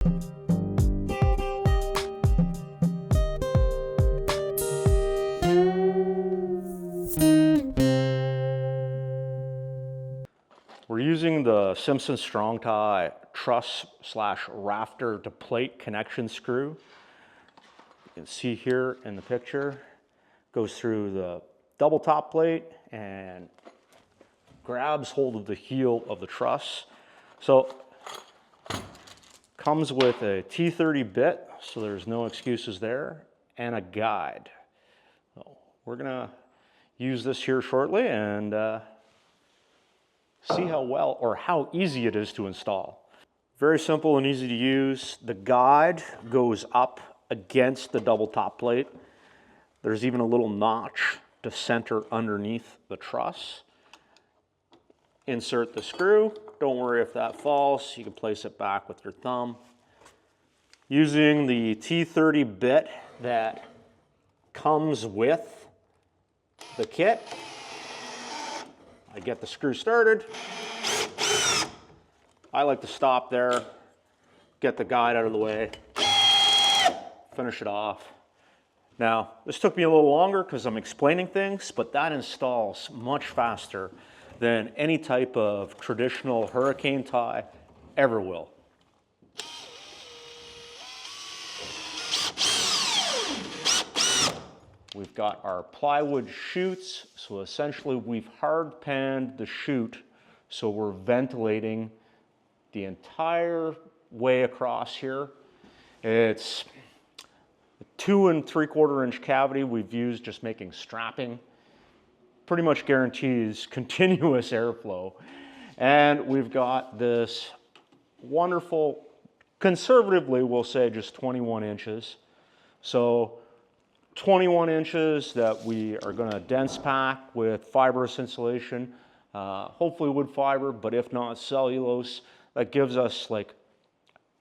We're using the Simpson Strong Tie truss / rafter to plate connection screw. You can see here in the picture, goes through the double top plate and grabs hold of the heel of the truss. So comes with a T30 bit, so there's no excuses there, and a guide. So we're gonna use this here shortly and see how well or how easy it is to install. Very simple and easy to use. The guide goes up against the double top plate. There's even a little notch to center underneath the truss. Insert the screw. Don't worry if that falls. You can place it back with your thumb. Using the T30 bit that comes with the kit, I get the screw started. I like to stop there, get the guide out of the way, finish it off. Now, this took me a little longer because I'm explaining things, but that installs much faster than any type of traditional hurricane tie ever will. We've got our plywood chutes, so essentially we've hard panned the chute so we're ventilating the entire way across here. It's a 2 3/4 inch cavity we've used just making strapping. Pretty much guarantees continuous airflow. And we've got this wonderful, conservatively we'll say just 21 inches. So 21 inches that we are going to dense pack with fibrous insulation, hopefully wood fiber, but if not cellulose. That gives us like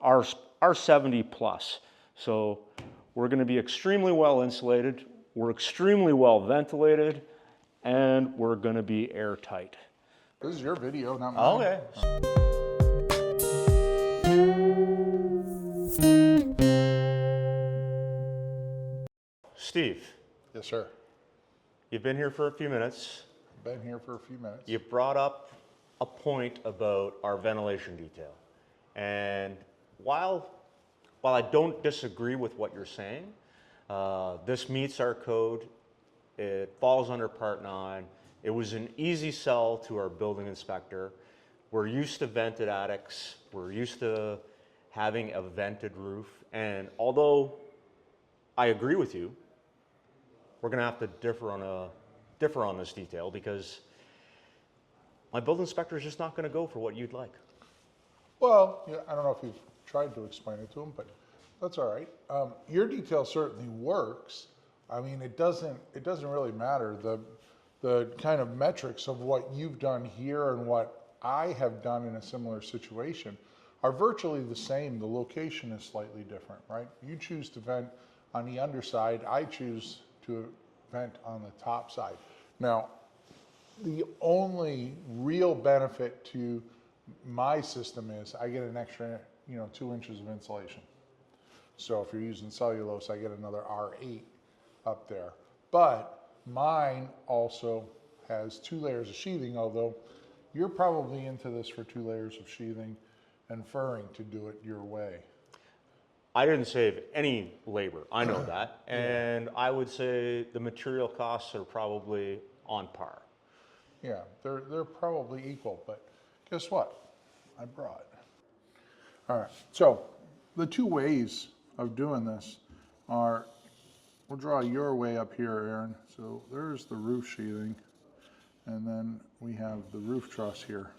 our 70 plus. So we're going to be extremely well insulated, we're extremely well ventilated, and we're going to be airtight. This is your video, not mine. Okay. Steve. Yes, sir. You've been here for a few minutes. Been here for a few minutes. You brought up a point about our ventilation detail. And while I don't disagree with what you're saying, this meets our code. It falls under Part 9. It was an easy sell to our building inspector. We're used to vented attics. We're used to having a vented roof. And although I agree with you, we're going to have to differ on this detail because my building inspector is just not going to go for what you'd like. Well, yeah, I don't know if you've tried to explain it to him, but that's all right. Your detail certainly works. I mean, it doesn't really matter. The kind of metrics of what you've done here and what I have done in a similar situation are virtually the same. The location is slightly different, right? You choose to vent on the underside. I choose to vent on the top side. Now, the only real benefit to my system is I get an extra, 2 inches of insulation. So if you're using cellulose, I get another R8 up there. But mine also has 2 layers of sheathing, although you're probably into this for 2 layers of sheathing and furring to do it your way. I didn't save any labor, I know that. And I would say the material costs are probably on par. Yeah, they're probably equal, but guess what? I brought. All right, so the 2 ways of doing this are, we'll draw your way up here, Aaron. So there's the roof sheathing, and then we have the roof truss here.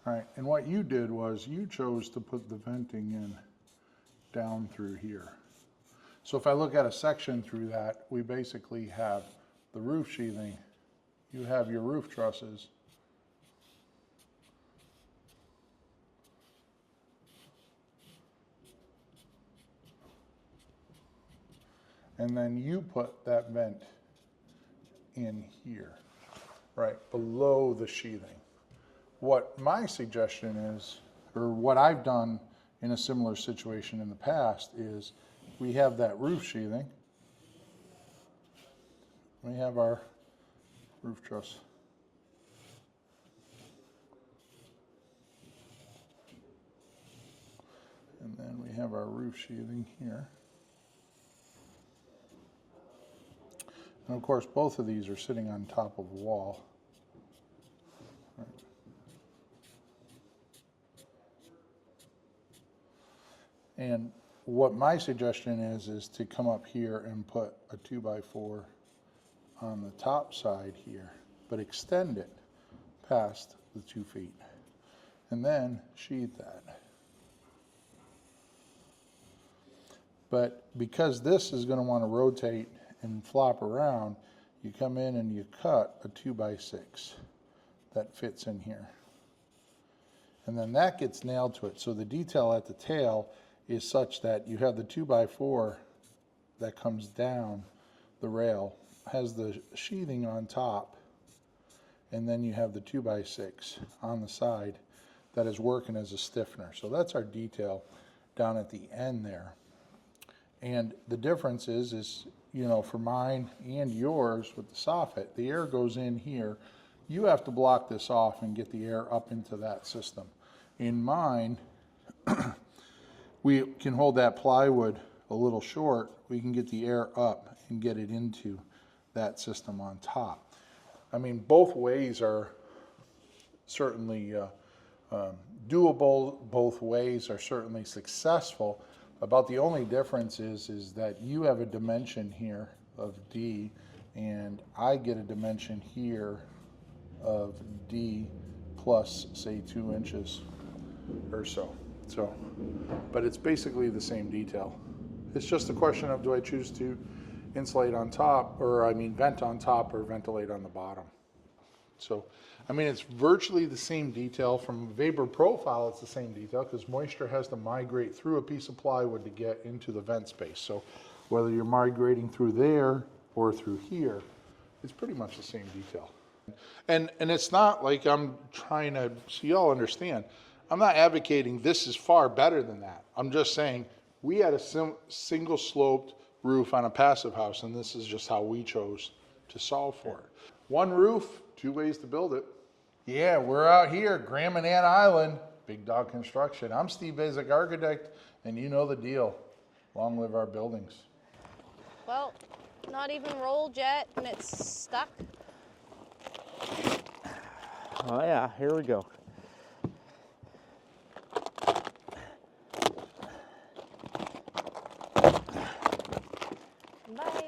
All right, and what you did was you chose to put the venting in down through here. So if I look at a section through that, we basically have the roof sheathing, you have your roof trusses, and then you put that vent in here. right, below the sheathing. What my suggestion is, or what I've done in a similar situation in the past, is we have that roof sheathing. We have our roof truss. And then we have our roof sheathing here. And of course, both of these are sitting on top of a wall. Right. And what my suggestion is to come up here and put a 2x4 on the top side here, but extend it past the 2 feet. And then sheathe that. But because this is going to want to rotate and flop around, you come in and you cut a 2x6 that fits in here. And then that gets nailed to it. So the detail at the tail is such that you have the 2x4 that comes down the rail, has the sheathing on top, and then you have the 2x6 on the side that is working as a stiffener. So that's our detail down at the end there. And the difference is, you know, for mine and yours with the soffit, the air goes in here. You have to block this off and get the air up into that system. In mine, we can hold that plywood a little short. We can get the air up and get it into that system on top. I mean, both ways are certainly doable. Both ways are certainly successful. About the only difference is that you have a dimension here of D, and I get a dimension here of D plus, say, 2 inches or so. But it's basically the same detail. It's just a question of, do I choose to insulate on top, or I mean vent on top, or ventilate on the bottom. So, I mean, it's virtually the same detail. From a vapor profile, it's the same detail because moisture has to migrate through a piece of plywood to get into the vent space. So whether you're migrating through there or through here, it's pretty much the same detail. And it's not like I'm trying to, so y'all understand, I'm not advocating this is far better than that. I'm just saying we had a single sloped roof on a passive house, and this is just how we chose to solve for it. One roof, 2 ways to build it. Yeah, we're out here, Graham and Ann Island, Big Dog Construction. I'm Steve Basic Architect, and you know the deal. Long live our buildings. Well, not even rolled yet, and it's stuck. Oh yeah, here we go. Bye.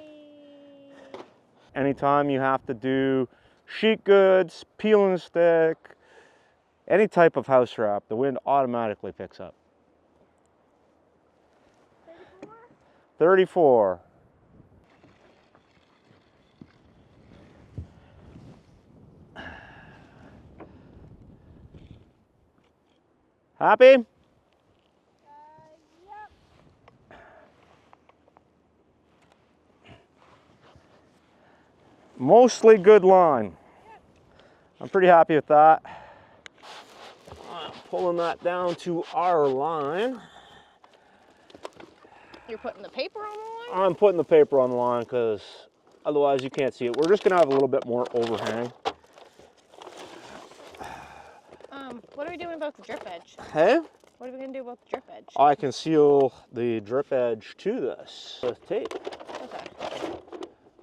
Anytime you have to do sheet goods, peel and stick, any type of house wrap, the wind automatically picks up. 34. Happy? Yep. Mostly good line. I'm pretty happy with that. Pulling that down to our line. You're putting the paper on the line? I'm putting the paper on the line because otherwise you can't see it. We're just gonna have a little bit more overhang. What are we doing about the drip edge? Hey? What are we gonna do about the drip edge? I can seal the drip edge to this with tape. Okay.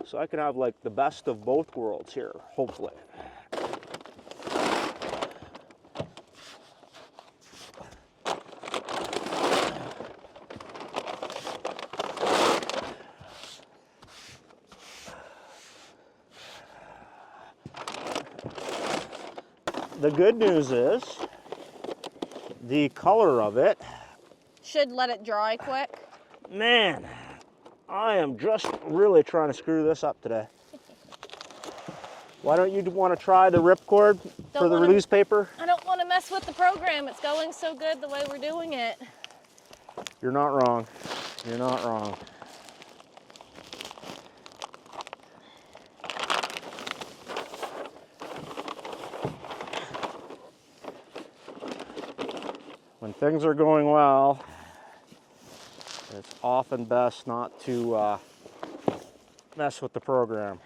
So I can have like the best of both worlds here, hopefully. The good news is the color of it. Should let it dry quick. Man, I am just really trying to screw this up today. Why don't you want to try the ripcord for the release paper? I don't want to mess with the program. It's going so good the way we're doing it. You're not wrong. You're not wrong. when things are going well, it's often best not to mess with the program.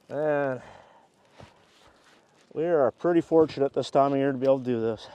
And we are pretty fortunate this time of year to be able to do this.